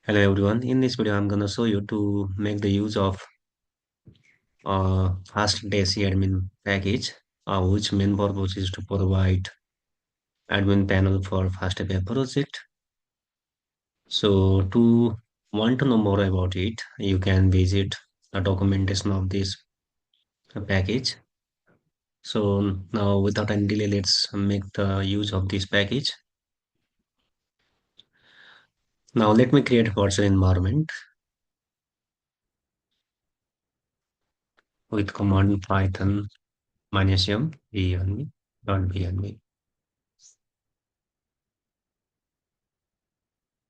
Hello everyone. In this video, I'm gonna show you to make the use of Fastdaisy-admin package, which main purpose is to provide admin panel for fastapi project. So to want to know more about it, you can visit the documentation of this package. So now without any delay, let's make the use of this package. Now let me create a virtual environment with command python -m -env.env.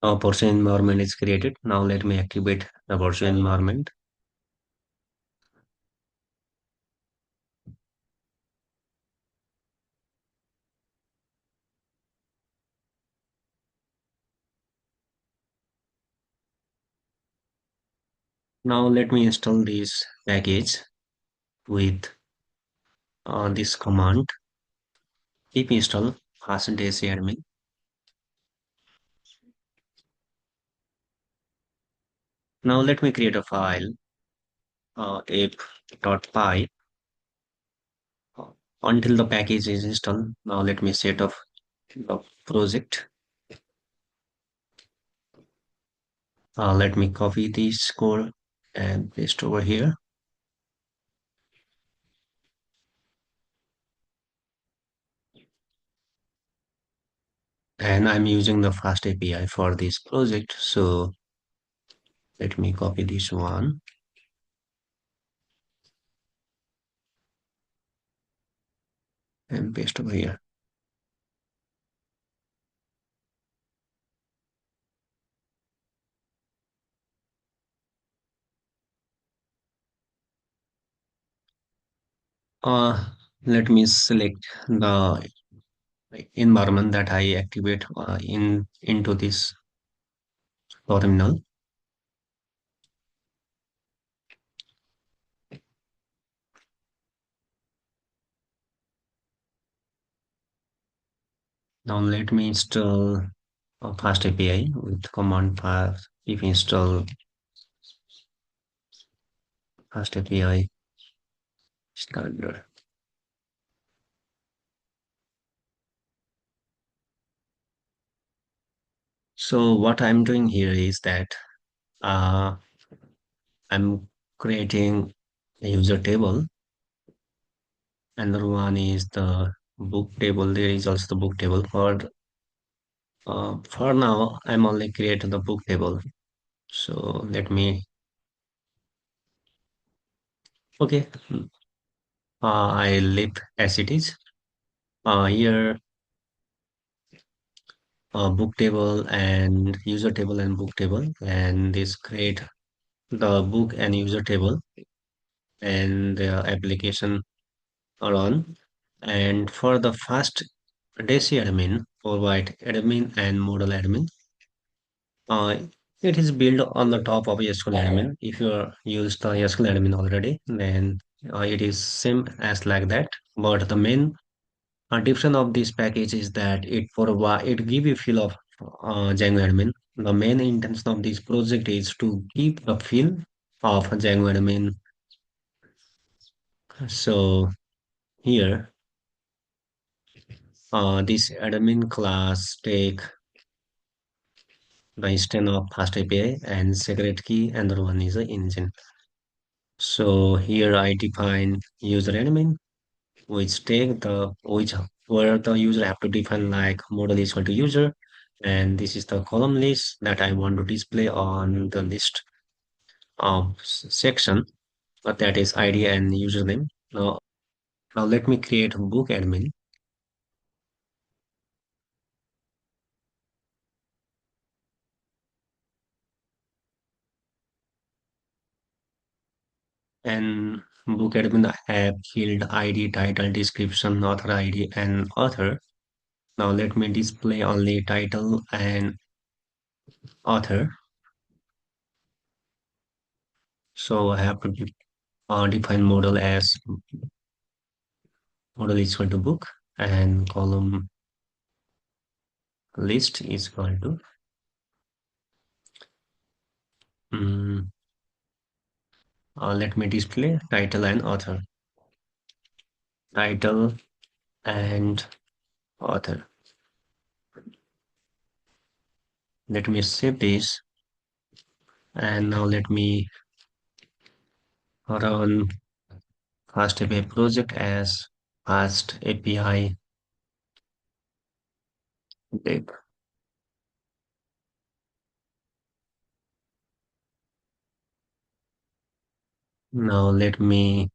A virtual environment is created. Now let me activate the virtual environment. Now let me install this package with this command pip install fastdaisy-admin. Now let me create a file app.py until the package is installed. Now let me set up the project. Let me copy this code and paste over here. And I'm using the fast API for this project. So let me copy this one and paste over here. Uh, Let me select the environment that I activate into this terminal. Now let me install Fast API with command fast if install Fast API standard. So what I'm doing here is that uh, I'm creating a user table. Another one is the book table. There is also the book table. For now, I'm only creating the book table. So let me. Okay, I leave as it is. Here, book table and user table and book table, and this create the book and user table, and the application are on. And for the first Daisy admin, provide admin and model admin. Uh, it is built on the top of SQLAlchemy. If you use the SQLAlchemy already, then it is same as like that. But the main difference of this package is that it give you feel of Django admin. The main intention of this project is to keep the feel of Django admin. So here, this admin class take the instance of fast API and secret key, and the one is the engine. So here I define user admin, which take the which where the user have to define like model is equal to user, and this is the column list that I want to display on the list of section, but that is ID and username. Now let me create book admin, and book admin I have field ID, title, description, author ID, and author. Now let me display only title and author. So I have to define model as model is equal to book, and column list is equal to Let me display title and author. Title and author. Let me save this, and now let me run FastAPI project as Fast API dev. Now let me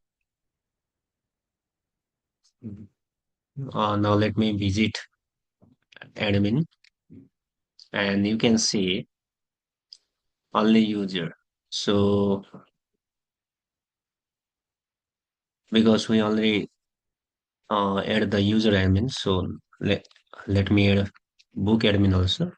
visit admin, and you can see only user. So because we already add the user admin, so let me add book admin also.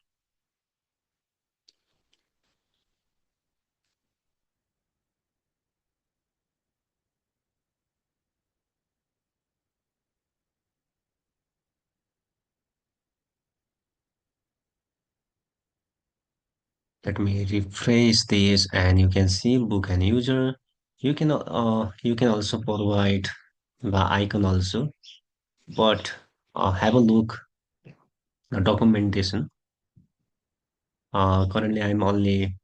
Let me refresh this, and you can see book and user. You can also provide the icon also, but have a look the documentation. Currently, I'm only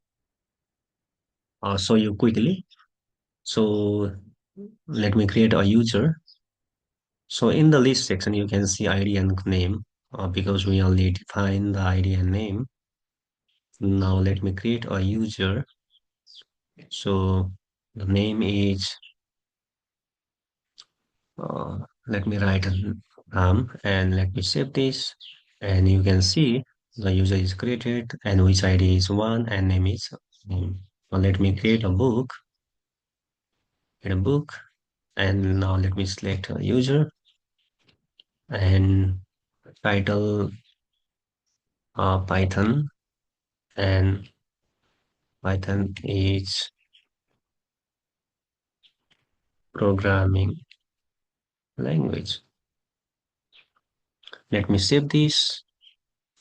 show you quickly. So let me create a user. So in the list section, you can see ID and name because we only define the ID and name. Now let me create a user. So the name is, let me write and let me save this. And you can see the user is created and which ID is one and name is name. Now let me create a book, and now let me select a user and title Python, and Python is programming language. Let me save this,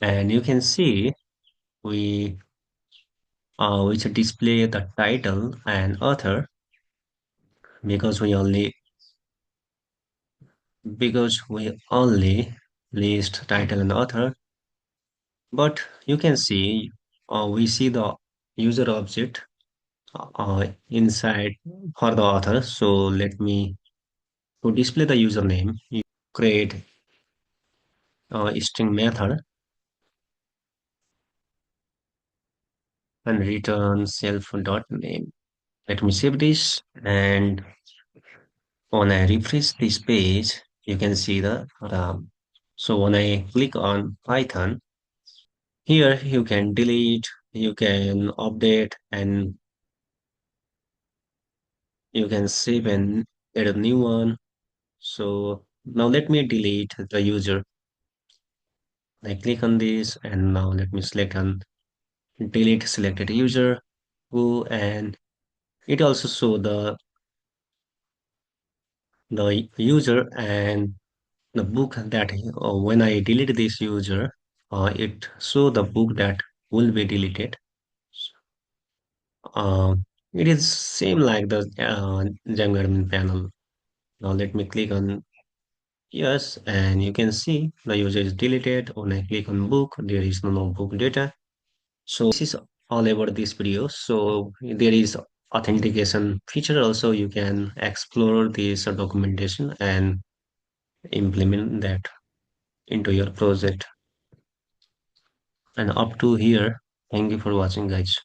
and you can see we which display the title and author because we only list title and author. But you can see we see the user object inside for the author. So let me to display the username, you create a string method and return self dot name. Let me save this, and when I refresh this page, you can see the so when I click on Python, here you can delete, you can update, and you can save and add a new one. So now let me delete the user. I click on this, and now let me select on delete selected user who, and it also show the user and the book that when I delete this user, it show the book that will be deleted. It is same like the Django admin panel. Now let me click on yes, and you can see the user is deleted. When I click on book, there is no book data. So this is all about this video. So there is authentication feature also. You can explore this documentation and implement that into your project. And up to here, thank you for watching, guys.